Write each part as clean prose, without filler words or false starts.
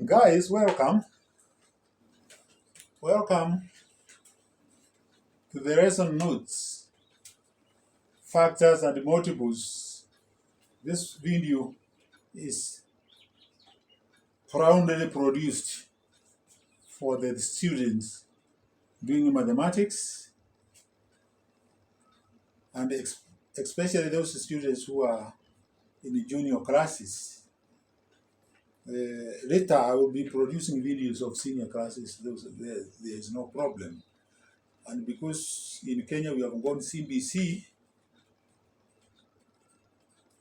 Guys, welcome. Welcome to the lesson notes, factors and multiples. This video is proudly produced for the students doing mathematics and especially those students who are in the junior classes. Later, I will be producing videos of senior classes. There is no problem. And because in Kenya we have gone CBC,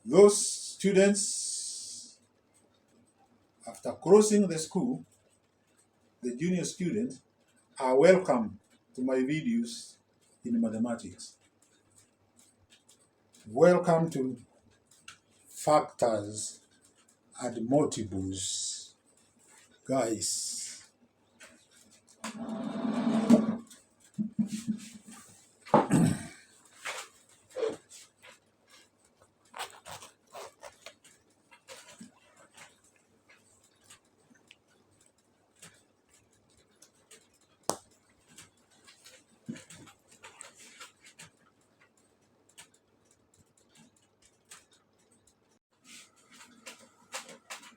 those students, after crossing the school, the junior students, are welcome to my videos in mathematics. Welcome to factors and multiples, guys.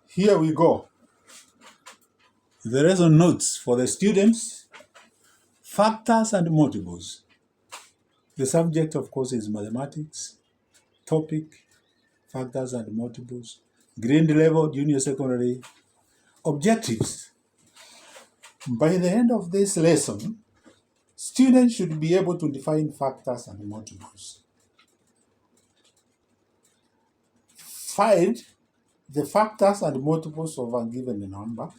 Here we go. The lesson notes for the students, factors and multiples. The subject, of course, is mathematics. Topic, factors and multiples. Grade level, junior secondary. Objectives. By the end of this lesson, students should be able to define factors and multiples. Find the factors and multiples of a given number.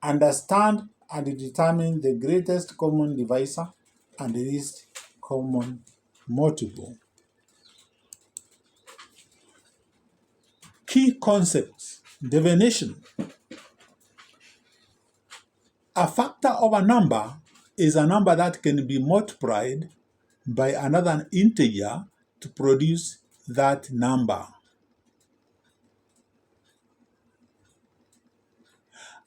Understand and determine the greatest common divisor and the least common multiple. Key concepts. Definition. A factor of a number is a number that can be multiplied by another integer to produce that number.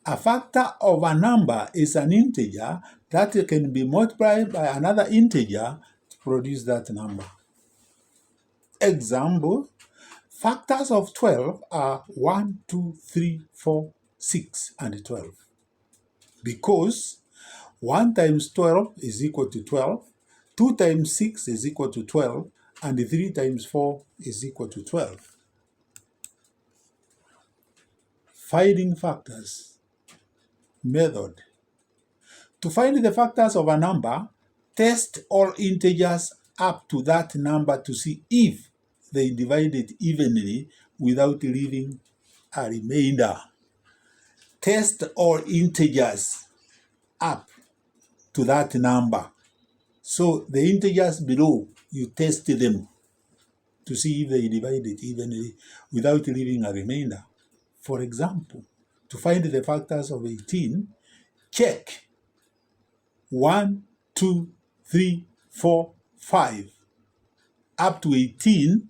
A factor of a number is an integer that can be multiplied by another integer to produce that number. Example, factors of 12 are 1, 2, 3, 4, 6, and 12. Because 1 times 12 is equal to 12, 2 times 6 is equal to 12, and 3 times 4 is equal to 12. Finding factors. Method. To find the factors of a number, test all integers up to that number to see if they divide it evenly without leaving a remainder. Test all integers up to that number. So the integers below, you test them to see if they divide it evenly without leaving a remainder. For example, to find the factors of 18, check 1, 2, 3, 4, 5 up to 18.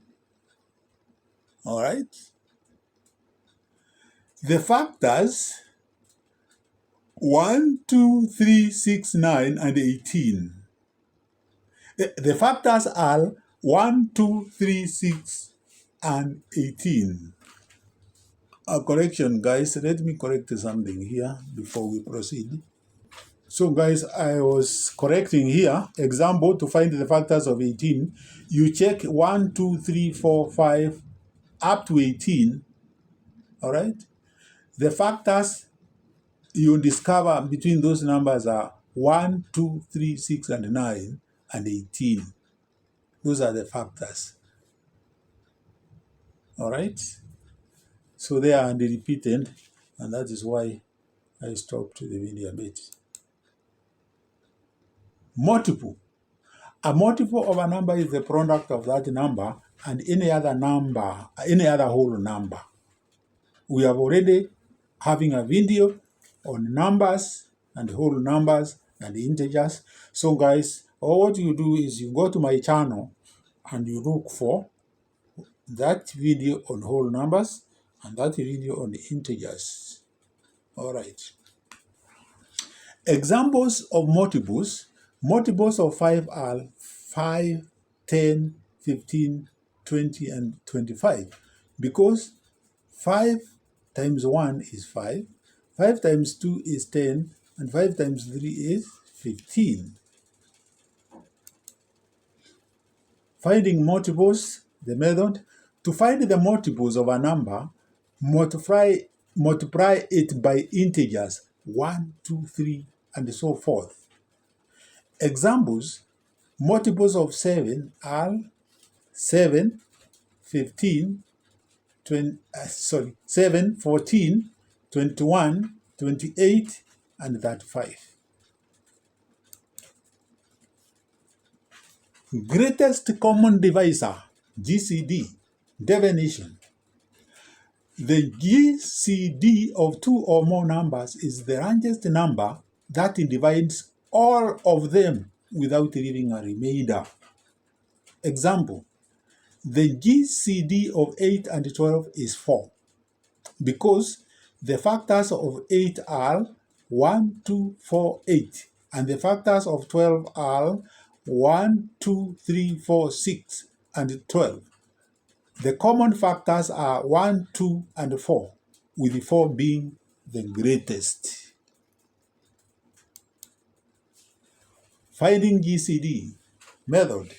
All right. The factors 1, 2, 3, 6, 9, and 18. The factors are 1, 2, 3, 6, and 18. A correction, guys. Let me correct something here before we proceed. So, guys, I was correcting here. Example, to find the factors of 18, you check 1, 2, 3, 4, 5, up to 18. All right? The factors you discover between those numbers are 1, 2, 3, 6, and 9, and 18. Those are the factors. All right? So they are repeated, and that is why I stopped the video a bit. Multiple. A multiple of a number is the product of that number and any other number, any other whole number. We have already having a video on numbers and whole numbers and integers. So guys, all what you do is you go to my channel and you look for that video on whole numbers And that video on integers. All right. Examples of multiples. Multiples of 5 are 5, 10, 15, 20, and 25. Because 5 times 1 is 5, 5 times 2 is 10, and 5 times 3 is 15. Finding multiples, the method. To find the multiples of a number, multiply it by integers 1, 2, 3, and so forth. Examples, multiples of 7 are 7, 15, 7, 14, 21, 28, and 35. Greatest common divisor, GCD, definition. The GCD of two or more numbers is the largest number that divides all of them without leaving a remainder. Example, the GCD of 8 and 12 is 4 because the factors of 8 are 1, 2, 4, 8, and the factors of 12 are 1, 2, 3, 4, 6, and 12. The common factors are 1, 2, and 4, with 4 being the greatest. Finding GCD. Method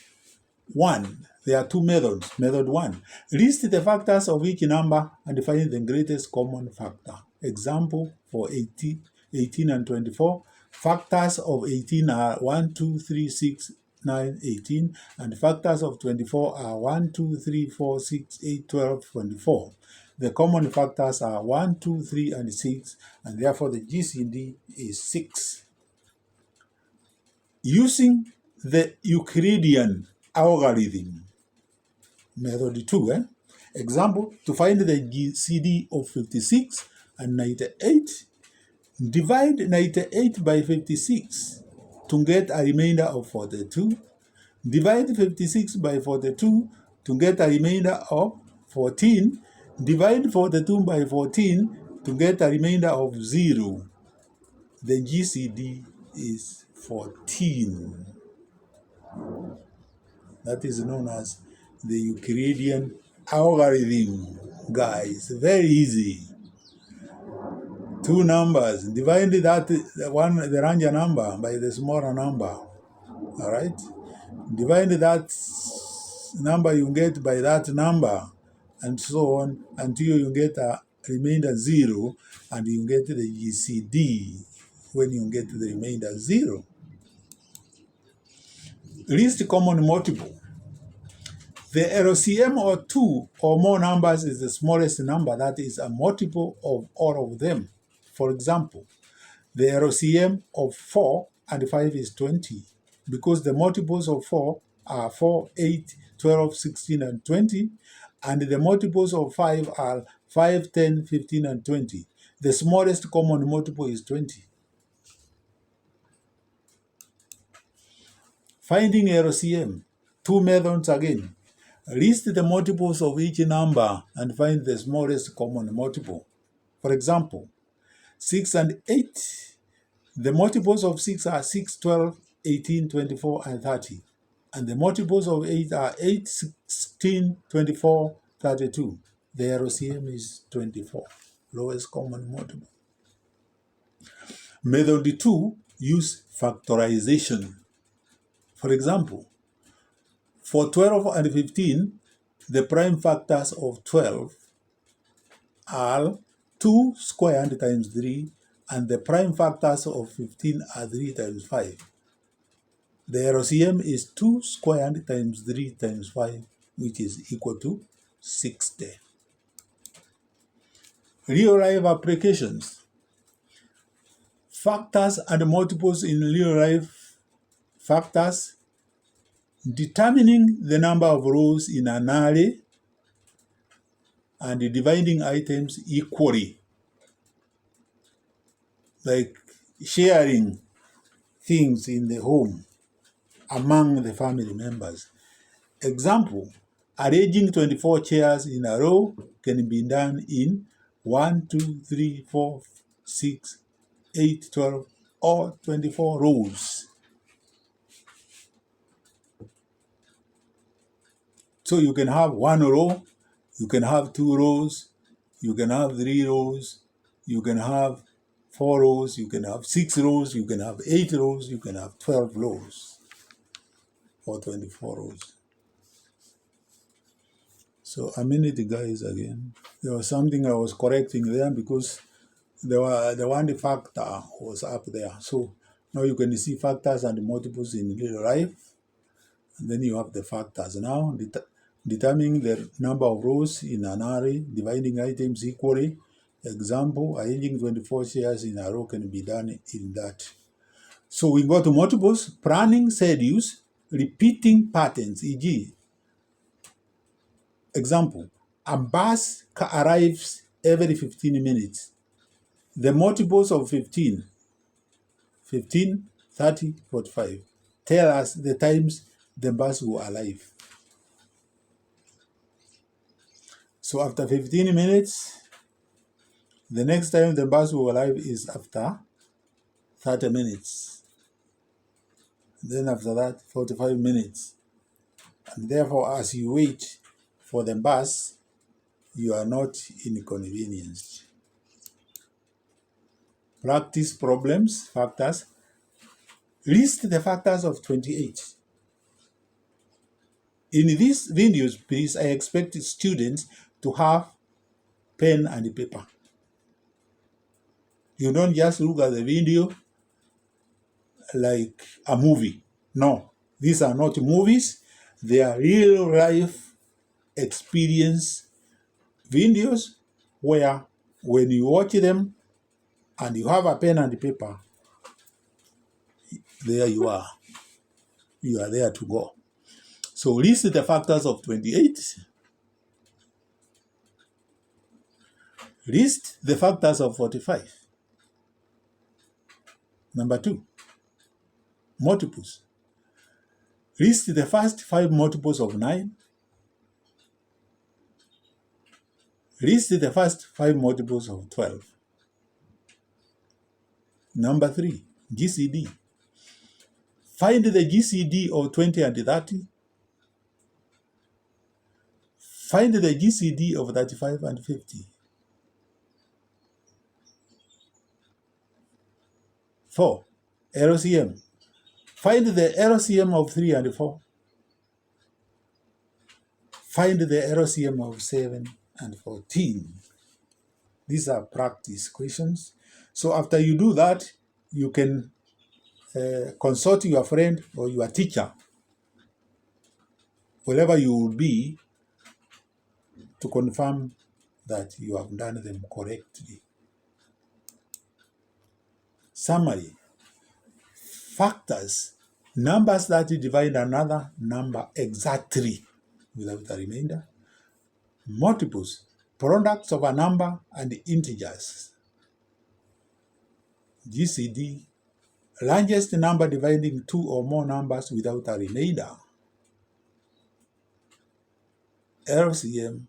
1. There are two methods. Method 1. List the factors of each number and find the greatest common factor. Example for 18 and 24. Factors of 18 are 1, 2, 3, 6, 9, 18, and factors of 24 are 1, 2, 3, 4, 6, 8, 12, 24. The common factors are 1, 2, 3, and 6, and therefore the GCD is 6. Using the Euclidean algorithm, method 2. Example, to find the GCD of 56 and 98, divide 98 by 56 to get a remainder of 42. Divide 56 by 42 to get a remainder of 14. Divide 42 by 14 to get a remainder of 0. The GCD is 14. That is known as the Euclidean algorithm, guys. Very easy. Two numbers. Divide the larger number by the smaller number. All right? Divide that number you get by that number, and so on, until you get a remainder 0, and you get the GCD when you get the remainder 0. Least common multiple. The LCM of two or more numbers is the smallest number that is a multiple of all of them. For example, the LCM of 4 and 5 is 20 because the multiples of 4 are 4, 8, 12, 16, and 20, and the multiples of 5 are 5, 10, 15, and 20. The smallest common multiple is 20. Finding LCM. Two methods again. List the multiples of each number and find the smallest common multiple. For example, 6 and 8. The multiples of 6 are 6, 12, 18, 24, and 30. And the multiples of 8 are 8, 16, 24, 32. The LCM is 24. Lowest common multiple. Method 2, use factorization. For example, for 12 and 15, the prime factors of 12 are 2 squared times 3, and the prime factors of 15 are 3 times 5. The LCM is 2 squared times 3 times 5, which is equal to 60. Real-life applications. Factors and multiples in real-life factors. Determining the number of rows in an array and dividing items equally. Like sharing things in the home among the family members. Example, Arranging 24 chairs in a row can be done in 1, 2, 3, 4, 6, 8, 12, or 24 rows. So you can have 1 row, you can have 2 rows, you can have 3 rows, you can have 4 rows, you can have 6 rows, you can have 8 rows, you can have 12 rows, or 24 rows. So a minute, guys, again. There was something I was correcting there because the one factor was up there. So now you can see factors and multiples in real life. And then you have the factors. Now determining the number of rows in an array, dividing items equally. Example, arranging 24 shares in a row can be done in that. So we go to multiples, planning schedules, repeating patterns, e.g. Example, a bus arrives every 15 minutes. The multiples of 15, 30, 45, tell us the times the bus will arrive. So after 15 minutes, the next time the bus will arrive is after 30 minutes. Then after that, 45 minutes. And therefore, as you wait for the bus, you are not inconvenienced. Practice problems, factors. List the factors of 28. In these videos, please, I expect students to have pen and paper. You don't just look at the video like a movie. No, these are not movies. They are real life experience videos where when you watch them and you have a pen and paper, there you are. You are there to go. So list the factors of 28. List the factors of 45. Number 2, multiples. List the first 5 multiples of 9. List the first 5 multiples of 12. Number 3, GCD. Find the GCD of 20 and 30. Find the GCD of 35 and 50. 4, LCM. Find the LCM of 3 and 4. Find the LCM of 7 and 14. These are practice questions. So after you do that, you can consult your friend or your teacher, wherever you will be, to confirm that you have done them correctly. Summary. Factors, numbers that divide another number exactly without a remainder. Multiples, products of a number and integers. GCD, largest number dividing 2 or more numbers without a remainder. LCM,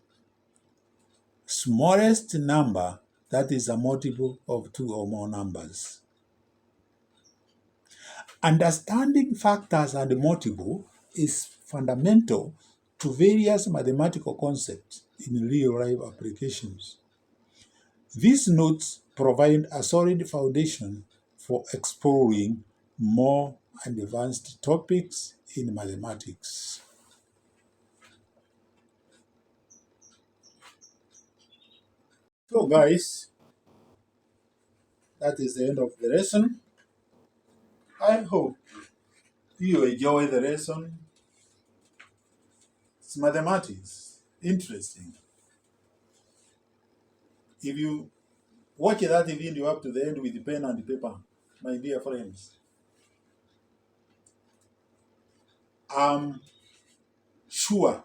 smallest number that is a multiple of 2 or more numbers. Understanding factors and multiple is fundamental to various mathematical concepts in real-life applications. These notes provide a solid foundation for exploring more advanced topics in mathematics. So guys, that is the end of the lesson. I hope you enjoy the lesson. It's mathematics, interesting. If you watch that video up to the end with pen and paper, my dear friends, I'm sure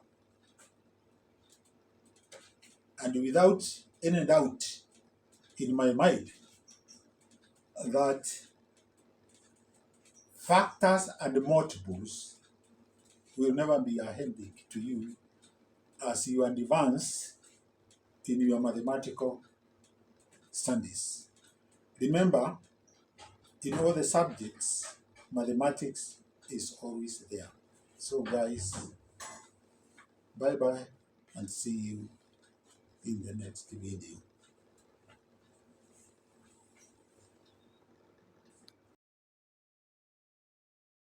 and without any doubt in my mind that factors and multiples will never be a headache to you as you advance in your mathematical studies. Remember, in all the subjects, mathematics is always there. So guys, bye-bye and see you in the next video.